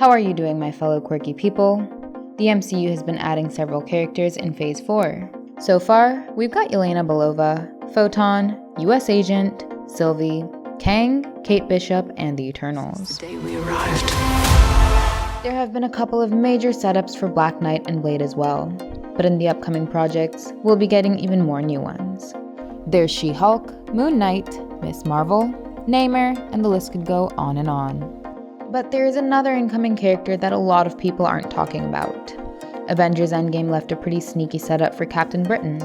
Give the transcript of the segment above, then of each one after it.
How are you doing, my fellow quirky people? The MCU has been adding several characters in Phase 4. So far, we've got Yelena Belova, Photon, US Agent, Sylvie, Kang, Kate Bishop, and the Eternals. The day we arrived. There have been a couple of major setups for Black Knight and Blade as well, but in the upcoming projects, we'll be getting even more new ones. There's She-Hulk, Moon Knight, Miss Marvel, Namor, and the list could go on and on. But there is another incoming character that a lot of people aren't talking about. Avengers Endgame left a pretty sneaky setup for Captain Britain,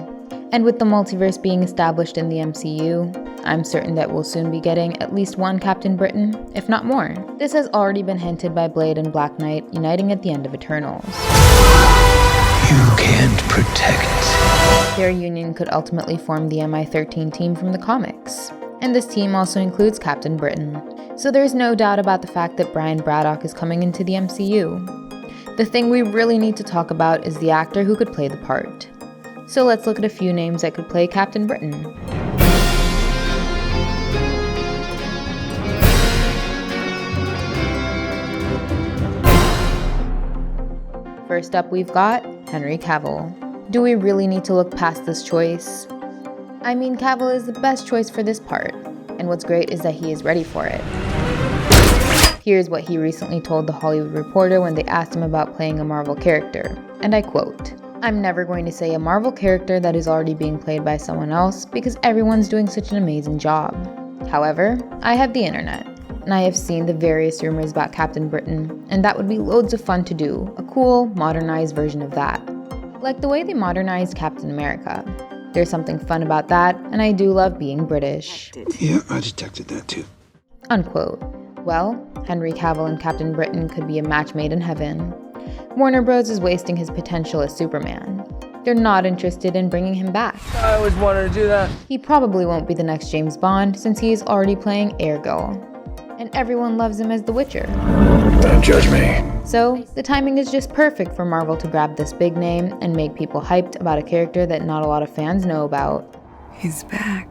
and with the multiverse being established in the MCU, I'm certain that we'll soon be getting at least one Captain Britain, if not more. This has already been hinted by Blade and Black Knight uniting at the end of Eternals. You can't protect. Their union could ultimately form the MI-13 team from the comics, and this team also includes Captain Britain. So there's no doubt about the fact that Brian Braddock is coming into the MCU. The thing we really need to talk about is the actor who could play the part. So let's look at a few names that could play Captain Britain. First up, we've got Henry Cavill. Do we really need to look past this choice? I mean, Cavill is the best choice for this part, and what's great is that he is ready for it. Here's what he recently told The Hollywood Reporter when they asked him about playing a Marvel character, and I quote, "I'm never going to say a Marvel character that is already being played by someone else because everyone's doing such an amazing job. However, I have the internet, and I have seen the various rumors about Captain Britain, and that would be loads of fun to do, a cool, modernized version of that. Like the way they modernized Captain America. There's something fun about that, and I do love being British." Yeah, I detected that too. Unquote. Well, Henry Cavill and Captain Britain could be a match made in heaven. Warner Bros. Is wasting his potential as Superman. They're not interested in bringing him back. I always wanted to do that. He probably won't be the next James Bond since he is already playing Ergo. And everyone loves him as The Witcher. Don't judge me. So, the timing is just perfect for Marvel to grab this big name and make people hyped about a character that not a lot of fans know about. He's back.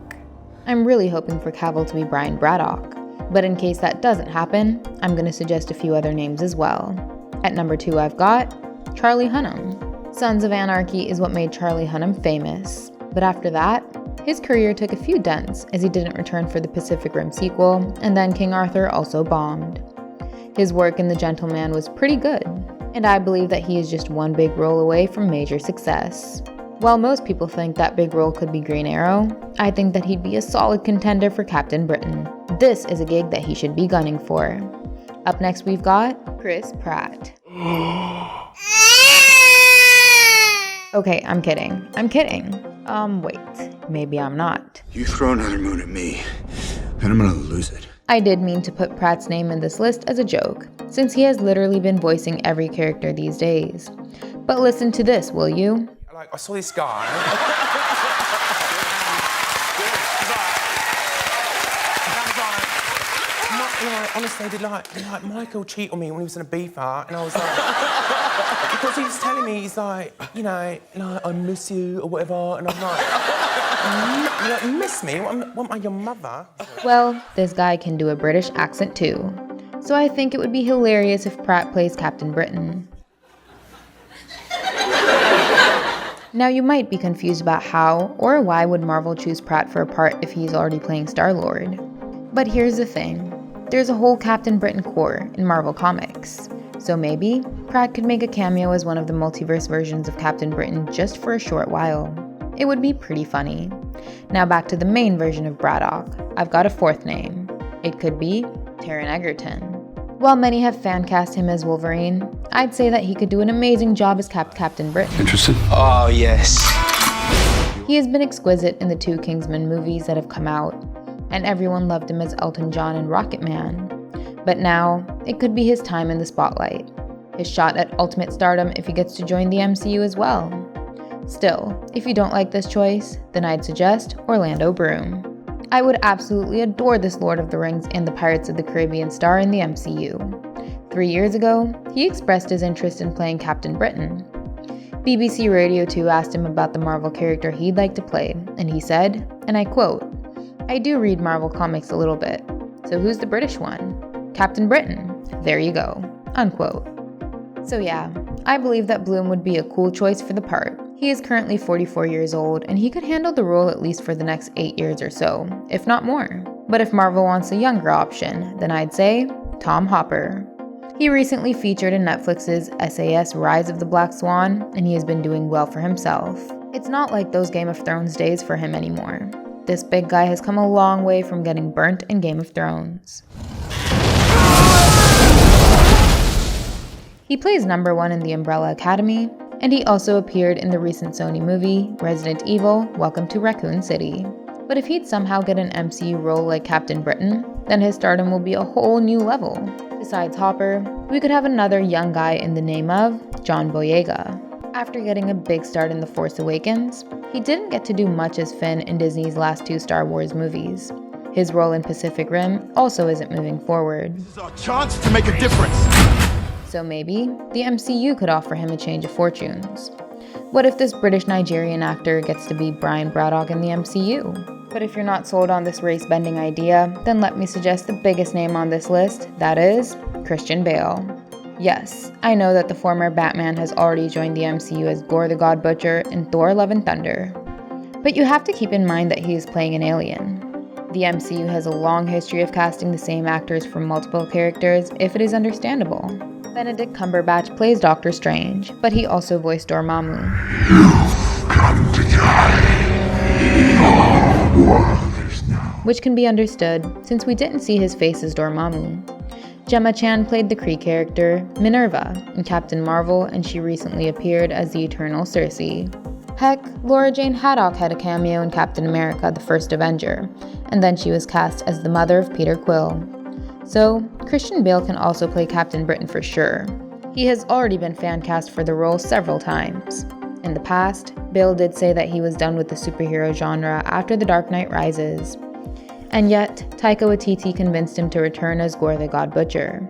I'm really hoping for Cavill to be Brian Braddock. But in case that doesn't happen, I'm going to suggest a few other names as well. At number 2, I've got Charlie Hunnam. Sons of Anarchy is what made Charlie Hunnam famous. But after that, his career took a few dents as he didn't return for the Pacific Rim sequel, and then King Arthur also bombed. His work in The Gentleman was pretty good, and I believe that he is just one big role away from major success. While most people think that big role could be Green Arrow, I think that he'd be a solid contender for Captain Britain. This is a gig that he should be gunning for. Up next, we've got Chris Pratt. Okay, I'm kidding. Wait, maybe I'm not. You throw another moon at me, and I'm gonna lose it. I did mean to put Pratt's name in this list as a joke, since he has literally been voicing every character these days. But listen to this, will you? Like, I saw this guy. Honestly, did like Michael cheat on me when he was in a beefer, and I was like, because he was telling me, he's like, you know, like, I miss you or whatever, and I'm like, you like, miss me? What am I, your mother? Well, this guy can do a British accent too, so I think it would be hilarious if Pratt plays Captain Britain. Now you might be confused about how or why would Marvel choose Pratt for a part if he's already playing Star-Lord. But here's the thing. There's a whole Captain Britain core in Marvel Comics, so maybe Pratt could make a cameo as one of the multiverse versions of Captain Britain just for a short while. It would be pretty funny. Now back to the main version of Braddock. I've got a fourth name. It could be Taran Eggerton. While many have fan cast him as Wolverine, I'd say that he could do an amazing job as Captain Britain. Interested? Oh, yes. He has been exquisite in the 2 Kingsman movies that have come out, and everyone loved him as Elton John in Rocketman. But now, it could be his time in the spotlight. His shot at ultimate stardom if he gets to join the MCU as well. Still, if you don't like this choice, then I'd suggest Orlando Bloom. I would absolutely adore this Lord of the Rings and the Pirates of the Caribbean star in the MCU. 3 years ago, he expressed his interest in playing Captain Britain. BBC Radio 2 asked him about the Marvel character he'd like to play, and he said, and I quote, "I do read Marvel comics a little bit, so who's the British one? Captain Britain. There you go." unquote. So yeah, I believe that Bloom would be a cool choice for the part. He is currently 44 years old, and he could handle the role at least for the next 8 years or so, if not more. But if Marvel wants a younger option, then I'd say Tom Hopper. He recently featured in Netflix's SAS Rise of the Black Swan, and he has been doing well for himself. It's not like those Game of Thrones days for him anymore. This big guy has come a long way from getting burnt in Game of Thrones. He plays number 1 in the Umbrella Academy, and he also appeared in the recent Sony movie, Resident Evil: Welcome to Raccoon City. But if he'd somehow get an MCU role like Captain Britain, then his stardom will be a whole new level. Besides Hopper, we could have another young guy in the name of John Boyega. After getting a big start in The Force Awakens, he didn't get to do much as Finn in Disney's last 2 Star Wars movies. His role in Pacific Rim also isn't moving forward. This is our chance to make a difference. So maybe the MCU could offer him a change of fortunes. What if this British Nigerian actor gets to be Brian Braddock in the MCU? But if you're not sold on this race-bending idea, then let me suggest the biggest name on this list, that is Christian Bale. Yes, I know that the former Batman has already joined the MCU as Gore the God Butcher in Thor: Love and Thunder. But you have to keep in mind that he is playing an alien. The MCU has a long history of casting the same actors for multiple characters if it is understandable. Benedict Cumberbatch plays Doctor Strange, but he also voiced Dormammu. You've come to die. Your world is now. Which can be understood, since we didn't see his face as Dormammu. Gemma Chan played the Kree character Minerva in Captain Marvel, and she recently appeared as the Eternal Cersei. Heck, Laura Jane Haddock had a cameo in Captain America: The First Avenger, and then she was cast as the mother of Peter Quill. So, Christian Bale can also play Captain Britain for sure. He has already been fan cast for the role several times. In the past, Bale did say that he was done with the superhero genre after The Dark Knight Rises. And yet, Taika Waititi convinced him to return as Gore the God Butcher.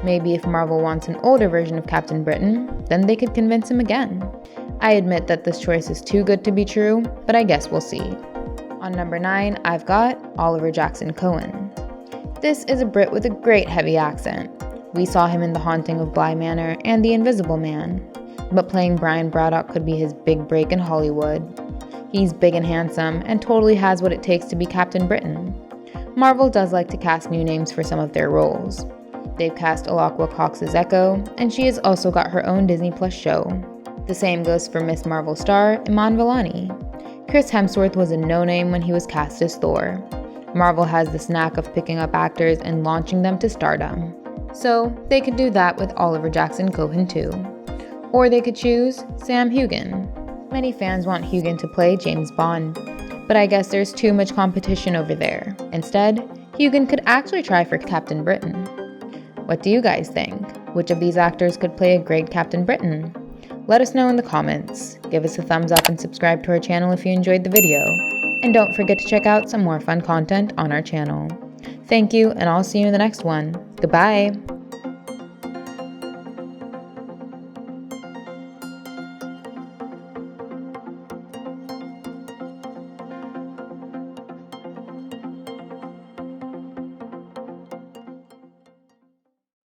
Maybe if Marvel wants an older version of Captain Britain, then they could convince him again. I admit that this choice is too good to be true, but I guess we'll see. On number 9, I've got Oliver Jackson Cohen. This is a Brit with a great heavy accent. We saw him in The Haunting of Bly Manor and The Invisible Man, but playing Brian Braddock could be his big break in Hollywood. He's big and handsome and totally has what it takes to be Captain Britain. Marvel does like to cast new names for some of their roles. They've cast Alakwa Cox as Echo, and she has also got her own Disney Plus show. The same goes for Miss Marvel star Iman Vellani. Chris Hemsworth was a no-name when he was cast as Thor. Marvel has this knack of picking up actors and launching them to stardom. So they could do that with Oliver Jackson Cohen too. Or they could choose Sam Heughan. Many fans want Heughan to play James Bond, but I guess there's too much competition over there. Instead, Heughan could actually try for Captain Britain. What do you guys think? Which of these actors could play a great Captain Britain? Let us know in the comments. Give us a thumbs up and subscribe to our channel if you enjoyed the video. And don't forget to check out some more fun content on our channel. Thank you, and I'll see you in the next one. Goodbye!